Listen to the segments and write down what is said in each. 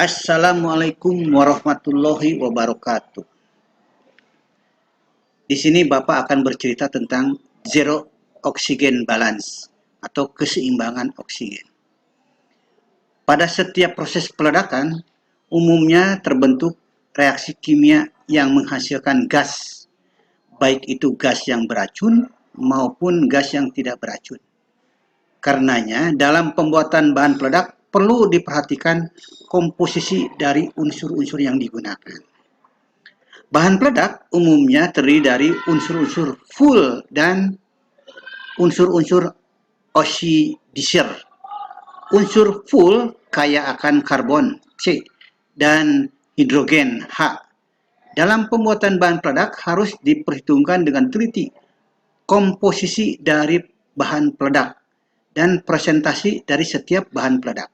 Assalamualaikum warahmatullahi wabarakatuh. Di sini Bapak akan bercerita tentang zero oxygen balance atau keseimbangan oksigen. Pada setiap proses peledakan, umumnya terbentuk reaksi kimia yang menghasilkan gas, baik itu gas yang beracun maupun gas yang tidak beracun. Karenanya, dalam pembuatan bahan peledak perlu diperhatikan komposisi dari unsur-unsur yang digunakan. Bahan peledak umumnya terdiri dari unsur-unsur fuel dan unsur-unsur oxidisir. Unsur fuel kaya akan karbon C dan hidrogen H. Dalam pembuatan bahan peledak harus diperhitungkan dengan teliti komposisi dari bahan peledak dan presentasi dari setiap bahan peledak.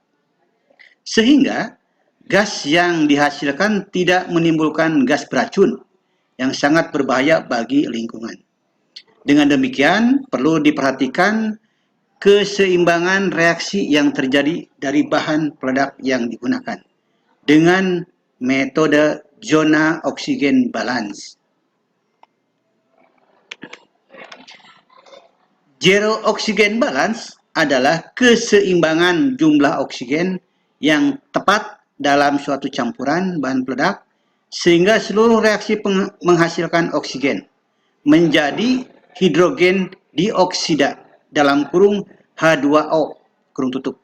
Sehingga gas yang dihasilkan tidak menimbulkan gas beracun yang sangat berbahaya bagi lingkungan. Dengan demikian, perlu diperhatikan keseimbangan reaksi yang terjadi dari bahan peledak yang digunakan dengan metode zona oksigen balance. Zero oxygen balance adalah keseimbangan jumlah oksigen yang tepat dalam suatu campuran bahan peledak sehingga seluruh reaksi menghasilkan oksigen menjadi hidrogen dioksida dalam kurung H2O kurung tutup.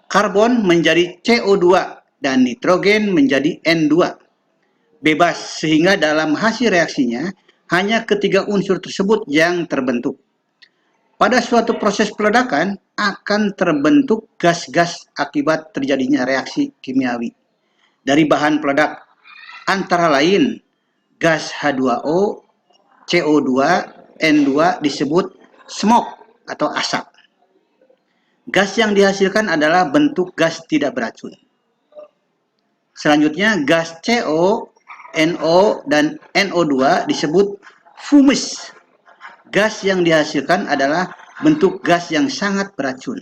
Karbon menjadi CO2 dan nitrogen menjadi N2. Bebas sehingga dalam hasil reaksinya hanya ketiga unsur tersebut yang terbentuk. Pada suatu proses peledakan akan terbentuk gas-gas akibat terjadinya reaksi kimiawi dari bahan peledak, antara lain gas H2O, CO2, N2 disebut smoke atau asap. Gas yang dihasilkan adalah bentuk gas tidak beracun. Selanjutnya gas CO, NO, dan NO2 disebut fumes. Gas yang dihasilkan adalah bentuk gas yang sangat beracun.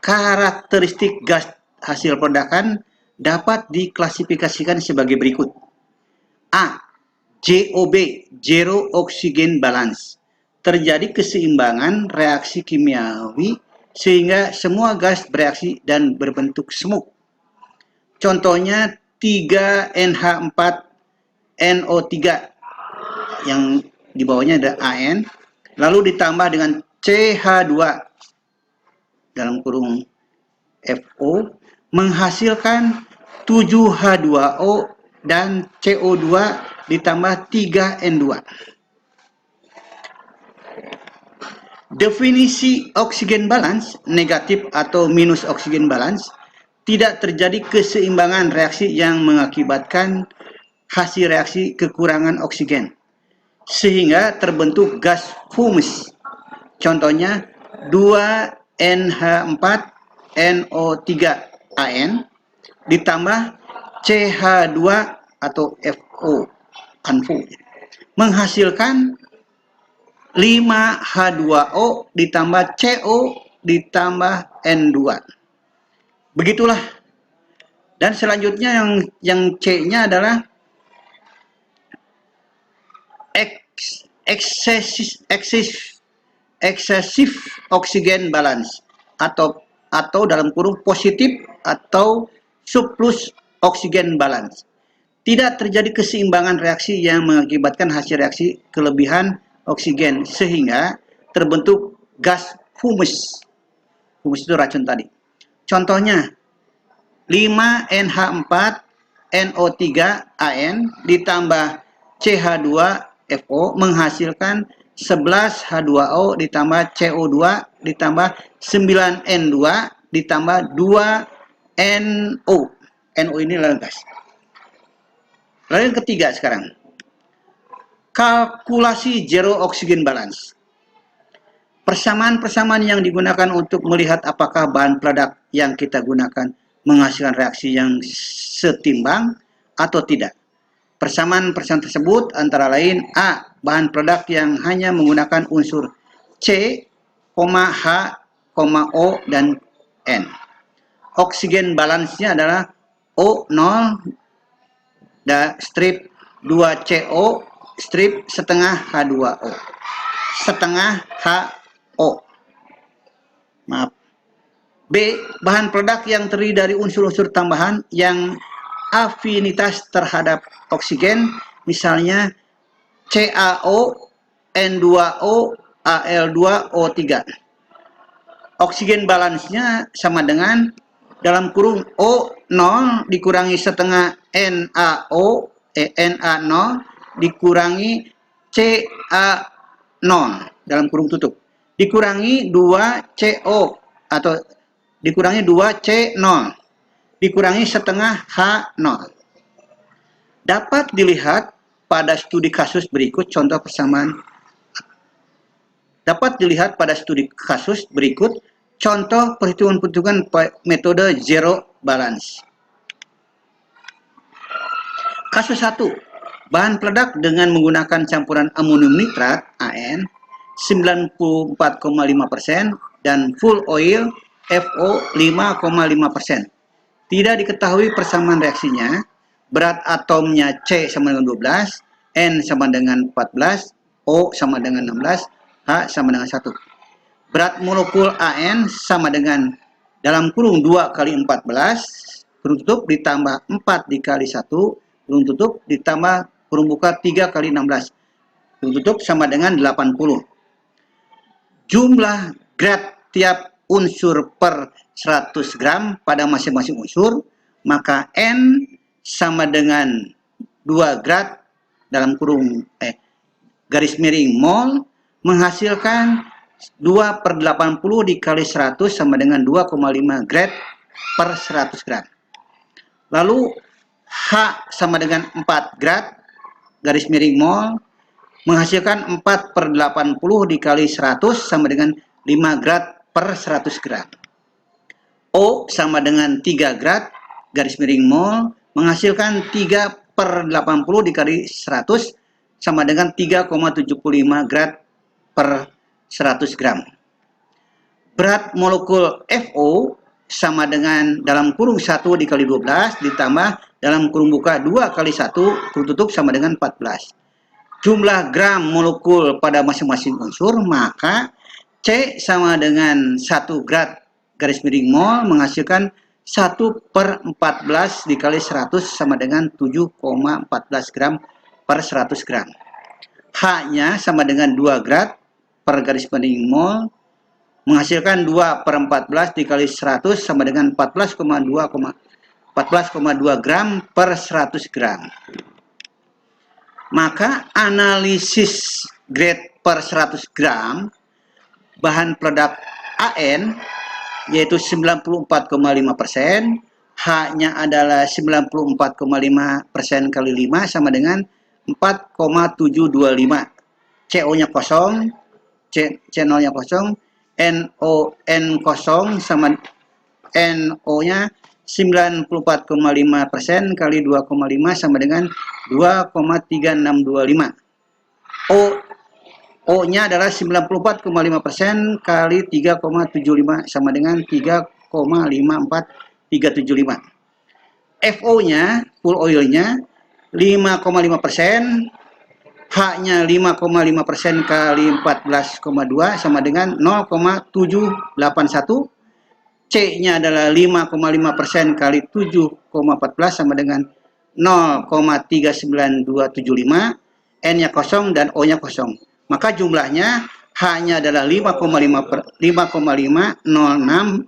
Karakteristik gas hasil peledakan dapat diklasifikasikan sebagai berikut. A. ZOB, Zero Oxygen Balance. Terjadi keseimbangan reaksi kimiawi sehingga semua gas bereaksi dan berbentuk smoke. Contohnya 3NH4NO3 yang di bawahnya ada AN, lalu ditambah dengan CH2 dalam kurung FO menghasilkan 7H2O dan CO2 ditambah 3N2. Definisi oksigen balance, negatif atau minus oksigen balance, tidak terjadi keseimbangan reaksi yang mengakibatkan hasil reaksi kekurangan oksigen, sehingga terbentuk gas fumes. Contohnya 2NH4NO3AN ditambah CH2 atau FO, menghasilkan 5H2O ditambah CO ditambah N2. Begitulah. Dan selanjutnya yang C-nya adalah excessive oxygen balance atau dalam kurung positif atau surplus oxygen balance. Tidak terjadi keseimbangan reaksi yang mengakibatkan hasil reaksi kelebihan oksigen sehingga terbentuk gas fumes. Fumes itu racun tadi. Contohnya 5NH4NO3AN ditambah CH2FO menghasilkan 11H2O ditambah CO2 ditambah 9N2 ditambah 2NO. NO ini adalah gas. Lalu yang ketiga sekarang. Kalkulasi zero oxygen balance. Persamaan-persamaan yang digunakan untuk melihat apakah bahan peledak yang kita gunakan menghasilkan reaksi yang setimbang atau tidak. Persamaan-persamaan tersebut antara lain A. Bahan peledak yang hanya menggunakan unsur C, H, O, dan N. oksigen balance-nya adalah O0 strip 2CO strip setengah H2O. Setengah HO. Maaf. B. Bahan peledak yang terdiri dari unsur-unsur tambahan yang afinitas terhadap oksigen, misalnya CaO, N2O, Al2O3. Oksigen balance-nya sama dengan dalam kurung O0 dikurangi setengah Na0 dikurangi Ca0 dalam kurung tutup. Dikurangi 2CO atau dikurangi 2C0 dikurangi setengah H0. Dapat dilihat pada studi kasus berikut contoh persamaan. Dapat dilihat pada studi kasus berikut contoh perhitungan-perhitungan metode zero balance. Kasus 1. Bahan peledak dengan menggunakan campuran amonium nitrat (AN) 94,5% dan full oil FO 5,5%. Tidak diketahui persamaan reaksinya. Berat atomnya C sama dengan 12, N sama dengan 14, O sama dengan 16, H sama dengan 1. Berat molekul AN sama dengan dalam kurung 2 kali 14, kurung tutup ditambah 4 dikali 1, kurung tutup ditambah kurung buka 3 kali 16. Kurung tutup sama dengan 80. Jumlah grad tiap unsur per 100 gram pada masing-masing unsur, maka N sama dengan 2 grad dalam kurung garis miring mol menghasilkan 2/80 dikali 100 sama dengan 2,5 grad per 100 gram. Lalu H sama dengan 4 grad garis miring mol menghasilkan 4/80 dikali 100 sama dengan 5 grad per 100 gram. O sama dengan 3 grad garis miring mol menghasilkan 3/80 dikali 100 sama dengan 3,75 grad per 100 gram. Berat molekul FO sama dengan dalam kurung 1 dikali 12 ditambah dalam kurung buka 2 kali 1 kurung tutup sama dengan 14. Jumlah gram molekul pada masing-masing unsur, maka C sama dengan 1 grad garis miring mol menghasilkan 1/14 dikali 100 sama dengan 7,14 gram per 100 gram. H-nya sama dengan 2 grad per garis miring mol menghasilkan 2/14 dikali 100 sama dengan 14,2 gram per 100 gram. Maka analisis grade per 100 gram bahan peledak AN yaitu 94,5%, H-nya adalah 94,5% kali 5 sama dengan 4,725. CO-nya kosong, C0-nya kosong, N kosong sama NO-nya 94,5% kali 2,5 sama dengan 2,3625. O-nya adalah 94,5% kali 3,75 sama dengan 3,54375. FO-nya, full oil-nya 5,5%, H-nya 5,5% kali 14,2 sama dengan 0,781. C-nya adalah 5,5% kali 7,14 sama dengan 0,39275. N-nya kosong dan O-nya kosong. Maka jumlahnya H-nya adalah 5,506,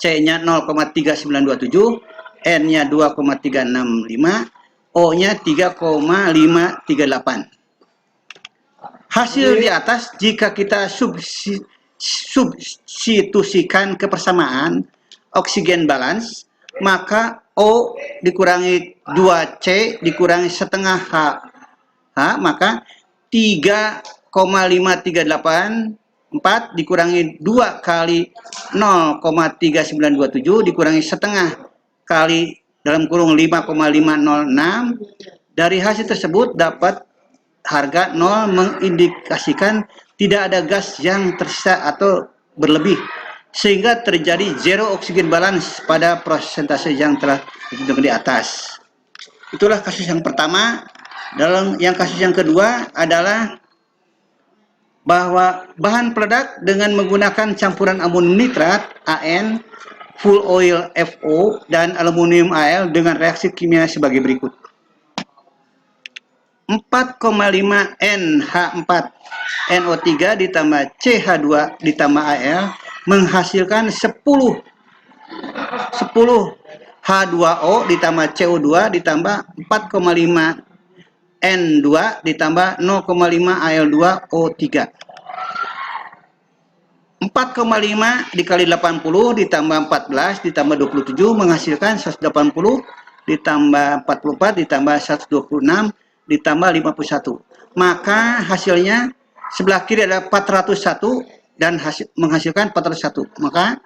C-nya 0,3927, N-nya 2,365, O-nya 3,538. Hasil di atas jika kita substitusikan ke persamaan oksigen balance, maka O dikurangi 2C dikurangi setengah H, maka 3,5384 dikurangi 2 kali 0,3927 dikurangi setengah kali dalam kurung 5,506. Dari hasil tersebut dapat harga 0 mengindikasikan tidak ada gas yang tersisa atau berlebih sehingga terjadi zero oksigen balance pada persentase yang telah ditentukan di atas. Itulah kasus yang pertama. Dalam yang kasus yang kedua adalah bahwa bahan peledak dengan menggunakan campuran amonium nitrat (AN), fuel oil (FO), dan aluminium Al dengan reaksi kimia sebagai berikut. 4,5 NH4NO3 ditambah CH2 ditambah Al menghasilkan 10 H2O ditambah CO2 ditambah 4,5 N2 ditambah 0,5 Al2O3. 4,5 dikali 80 ditambah 14 ditambah 27 menghasilkan 180 ditambah 44 ditambah 126 ditambah 51. Maka hasilnya sebelah kiri ada 401 dan menghasilkan 401. Maka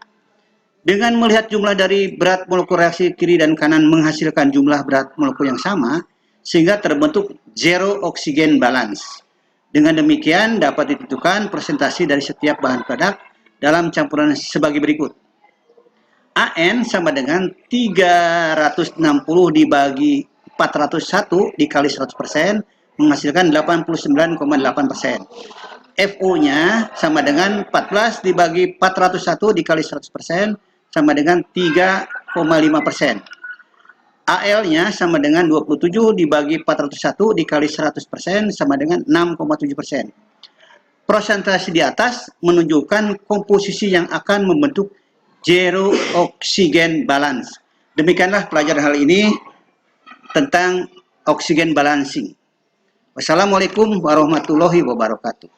dengan melihat jumlah dari berat molekul reaksi kiri dan kanan menghasilkan jumlah berat molekul yang sama, sehingga terbentuk zero oxygen balance. Dengan demikian dapat ditentukan presentasi dari setiap bahan peledak dalam campuran sebagai berikut. AN sama dengan 360 dibagi 401 dikali 100% menghasilkan 89,8%. FO-nya sama dengan 14 dibagi 401 dikali 100% sama dengan 3,5%. AL-nya sama dengan 27 dibagi 401 dikali 100% sama dengan 6,7%. Presentasi di atas menunjukkan komposisi yang akan membentuk zero oxygen balance. Demikianlah pelajaran hal ini tentang oxygen balancing. Wassalamualaikum warahmatullahi wabarakatuh.